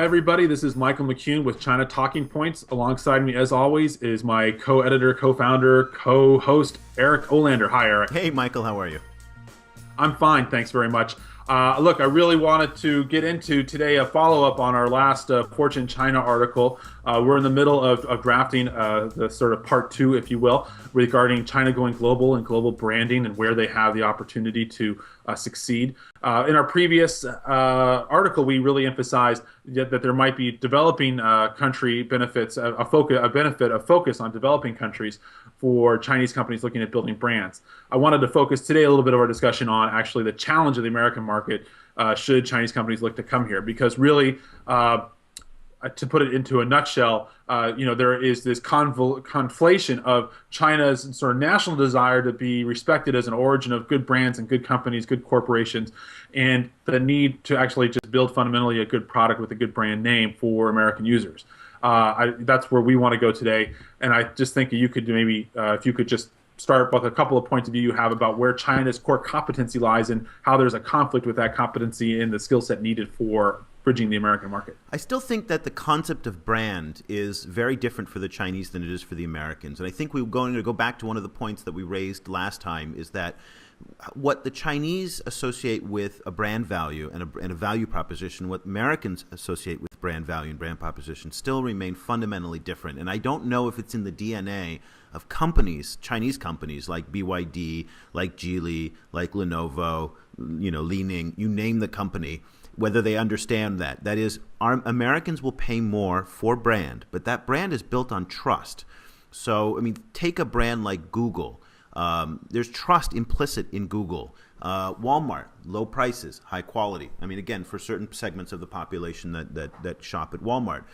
Hi, everybody. This is Michael McCune with China Talking Points. Alongside me, as always, is my co-editor, co-founder, co-host, Eric Olander. Hi, Eric. Hey, Michael, how are you? I'm fine, thanks very much. Look, I really wanted to get into today a follow-up on our last Fortune China article. We're in the middle of drafting the sort of part two, if you will, regarding China going global and global branding and where they have the opportunity to succeed. In our previous article, we really emphasized that there might be developing country benefits, a benefit of focus on developing countries for Chinese companies looking at building brands. I wanted to focus today a little bit of our discussion on actually the challenge of the American market should Chinese companies look to come here, because really, to put it into a nutshell, there is this conflation of China's sort of national desire to be respected as an origin of good brands and good companies, good corporations, and the need to actually just build fundamentally a good product with a good brand name for American users. That's where we want to go today, and I just think you could maybe, if you could just start with a couple of points of view you have about where China's core competency lies and how there's a conflict with that competency and the skill set needed for bridging the American market. I still think that the concept of brand is very different for the Chinese than it is for the Americans. And I think we're going to go back to one of the points that we raised last time, is that what the Chinese associate with a brand value and a value proposition, what Americans associate with brand value and brand proposition, still remain fundamentally different. And I don't know if it's in the DNA of companies, Chinese companies like BYD, like Geely, like Lenovo, Li Ning, you name the company, whether they understand that. That is, our Americans will pay more for brand, but that brand is built on trust. So, take a brand like Google. There's trust implicit in Google. Walmart, low prices, high quality. Again, for certain segments of the population that shop at Walmart.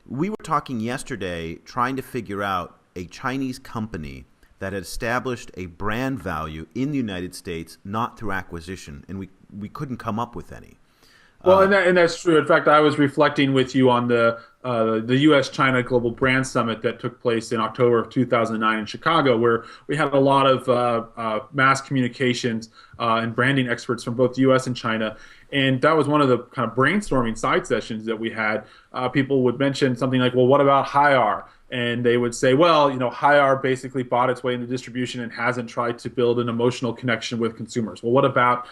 We were talking yesterday trying to figure out a Chinese company that had established a brand value in the United States, not through acquisition, and we couldn't come up with any. Well, and that's true. In fact, I was reflecting with you on the U.S.-China Global Brand Summit that took place in October of 2009 in Chicago, where we had a lot of mass communications and branding experts from both the U.S. and China. And that was one of the kind of brainstorming side sessions that we had. People would mention something like, well, what about Haier? And they would say, well, Haier basically bought its way into distribution and hasn't tried to build an emotional connection with consumers. Well, what about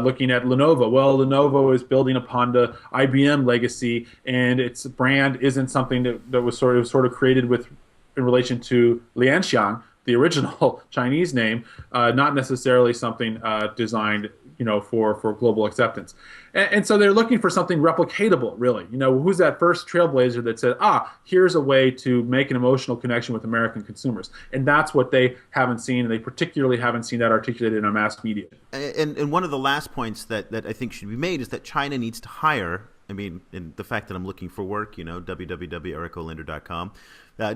looking at Lenovo? Well, Lenovo is building upon the IBM legacy, and its brand isn't something that was sort of created in relation to Lianxiang, the original Chinese name, not necessarily something designed for global acceptance. And so they're looking for something replicatable, really. Who's that first trailblazer that said, here's a way to make an emotional connection with American consumers? And that's what they haven't seen, and they particularly haven't seen that articulated in our mass media. And one of the last points that I think should be made is that China needs to hire, and the fact that I'm looking for work, www.ericolander.com,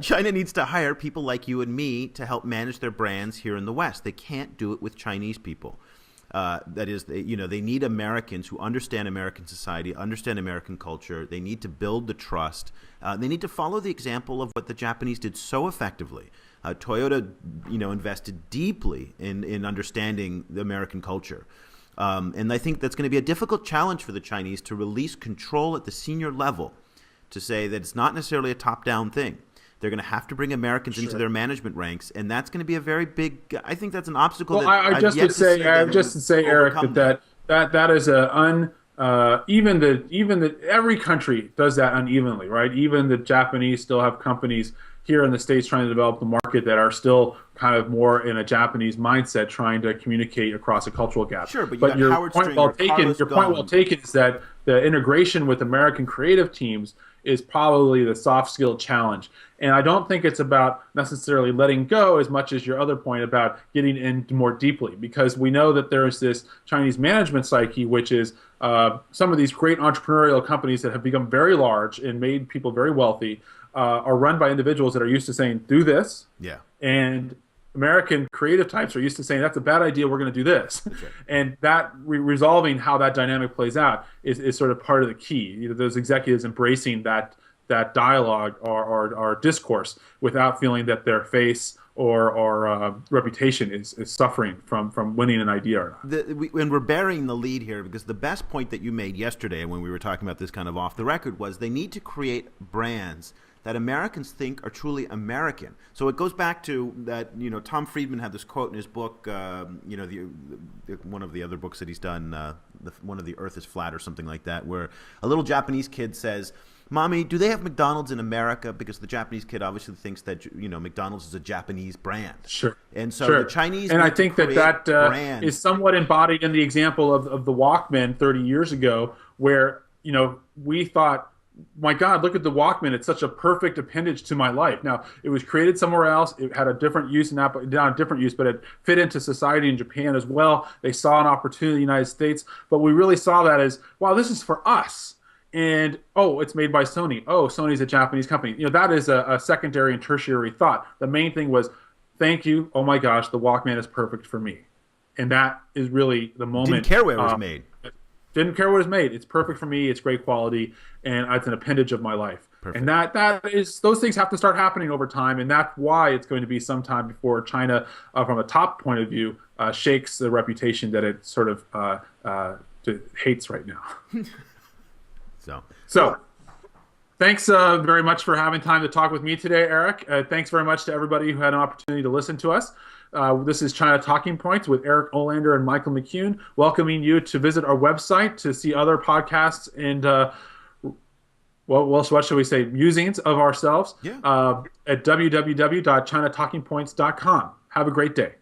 China needs to hire people like you and me to help manage their brands here in the West. They can't do it with Chinese people. That is, they need Americans who understand American society, understand American culture. They need to build the trust. They need to follow the example of what the Japanese did so effectively. Toyota, invested deeply in understanding the American culture. And I think that's going to be a difficult challenge for the Chinese to release control at the senior level, to say that it's not necessarily a top-down thing. They're going to have to bring Americans into their management ranks, and that's going to be a very big. I think that's an obstacle. Well, I just to say, Eric, that is every country does that unevenly, right? Even the Japanese still have companies here in the States trying to develop the market that are still kind of more in a Japanese mindset, trying to communicate across a cultural gap. Sure, but your point well taken is that the integration with American creative teams is probably the soft skill challenge. And I don't think it's about necessarily letting go as much as your other point about getting in more deeply, because we know that there's this Chinese management psyche, which is some of these great entrepreneurial companies that have become very large and made people very wealthy are run by individuals that are used to saying, do this. Yeah. And American creative types are used to saying, that's a bad idea, we're going to do this. Right. And that resolving how that dynamic plays out is sort of part of the key. Those executives embracing that that dialogue or discourse without feeling that their face or reputation is suffering from winning an idea or not. And we're burying the lead here because the best point that you made yesterday when we were talking about this kind of off the record was they need to create brands that Americans think are truly American. So it goes back to that, Tom Friedman had this quote in his book, one of the other books that he's done, one of the Earth is Flat or something like that, where a little Japanese kid says, "Mommy, do they have McDonald's in America?" Because the Japanese kid obviously thinks that McDonald's is a Japanese brand. Sure. And so sure. the Chinese and I think that brand. is somewhat embodied in the example of the Walkman 30 years ago, where we thought, my God, look at the Walkman. It's such a perfect appendage to my life. Now, it was created somewhere else. It had a different use, not a different use, but it fit into society in Japan as well. They saw an opportunity in the United States, but we really saw that as, wow, this is for us. And, oh, it's made by Sony. Oh, Sony's a Japanese company. That is a secondary and tertiary thought. The main thing was, thank you. Oh, my gosh, the Walkman is perfect for me. And that is really the moment. Didn't care where it was made. Didn't care what it was made. It's perfect for me. It's great quality, and it's an appendage of my life. Perfect. And that is, those things have to start happening over time, and that's why it's going to be some time before China, from a top point of view, shakes the reputation that it sort of hates right now. So, thanks very much for having time to talk with me today, Eric. Thanks very much to everybody who had an opportunity to listen to us. This is China Talking Points with Eric Olander and Michael McCune, welcoming you to visit our website to see other podcasts and, what should we say, musings of ourselves at www.chinatalkingpoints.com. Have a great day.